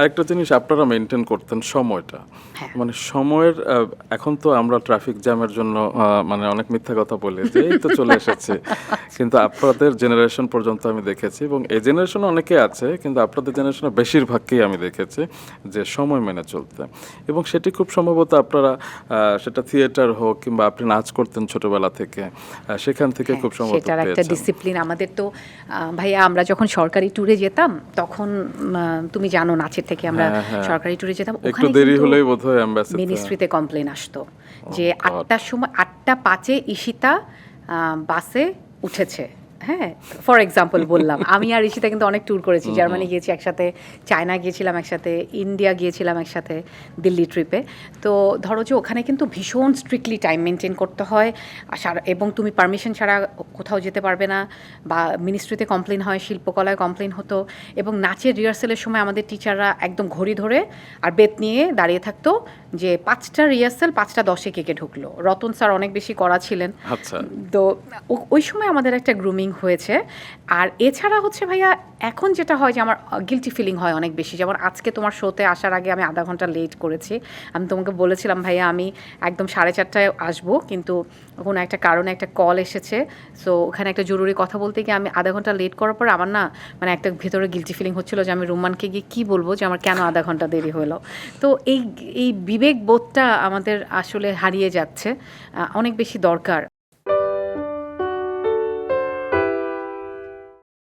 আরেকটা জিনিস আপনারা মেনটেন করতেন সময়টা, হ্যাঁ। মানে সময়ের এখন তো আমরা ট্রাফিক জ্যামের জন্য মানে অনেক মিথ্যা কথা বলি যে এই তো চলে এসেছে, কিন্তু আপনাদের জেনারেশন পর্যন্ত আমি দেখেছি এবং এই জেনারেশনে অনেকে আছে কিন্তু আপনাদের জেনারেশনে বেশিরভাগকেই আমি দেখেছি যে সময় মেনে চলতে, এবং সেটি খুব সম্ভবত আপনারা সেটা থিয়েটার হোক কিংবা আপনি নাচ করতেন ছোটবেলা থেকে, সেখান থেকে খুব সম্ভবত সেটার একটা পেয়েছেন। ডিসিপ্লিন আমাদের তো ভাইয়া আমরা যখন সরকারি ট্যুরে যেতাম তখন তুমি জানো নাচের থেকে আমরা হ্যাঁ, হ্যাঁ। সরকারি ট্যুরে যেতাম, একটু ওখানে দেরি কিন্তু হলেই বোধহয় এম্বাসিতে মিনিস্ট্রিতে কমপ্লেন আসতো যে God! 8টার সময় 8টা 5-এ ঈশিতা বাসে উঠেছে। হ্যাঁ, ফর এক্সাম্পল বললাম, আমি আর ঈশিতা কিন্তু অনেক ট্যুর করেছি, জার্মানি গিয়েছি একসাথে, চায়না গিয়েছিলাম একসাথে, ইন্ডিয়া গিয়েছিলাম একসাথে দিল্লি ট্রিপে। তো ধরো যে ওখানে কিন্তু ভীষণ স্ট্রিক্টলি টাইম মেনটেন করতে হয় এবং তুমি পারমিশন ছাড়া কোথাও যেতে পারবে না, বা মিনিস্ট্রিতে কমপ্লেন হয়, শিল্পকলায় কমপ্লেন হতো, এবং নাচের রিহার্সেলের সময় আমাদের টিচাররা একদম ঘড়ি ধরে আর বেত নিয়ে দাঁড়িয়ে থাকতো যে 5টা রিহার্সেল 5টা 10-এ কেকে ঢুকলো। রতন স্যার অনেক বেশি কড়া ছিলেন। আচ্ছা। তো ওই সময় আমাদের একটা গ্রুমিং হয়েছে। আর এছাড়া হচ্ছে ভাইয়া এখন যেটা হয় যে আমার গিলটি ফিলিং হয় অনেক বেশি, যেমন আজকে তোমার শোতে আসার আগে আমি আধা ঘন্টা লেট করেছি। আমি তোমাকে বলেছিলাম ভাইয়া আমি একদম 4:30টায় আসবো, কিন্তু কোনো একটা কারণে একটা কল এসেছে, সো ওখানে একটা জরুরি কথা বলতে গিয়ে আমি আধা ঘন্টা লেট করার পর আমার না মানে একটা ভেতরে গিলটি ফিলিং হচ্ছিল যে আমি রুম্মানকে গিয়ে কী বলবো যে আমার কেন আধা ঘন্টা দেরি হলো। তো এই বিবেক বোধটা আমাদের আসলে হারিয়ে যাচ্ছে, অনেক বেশি দরকার।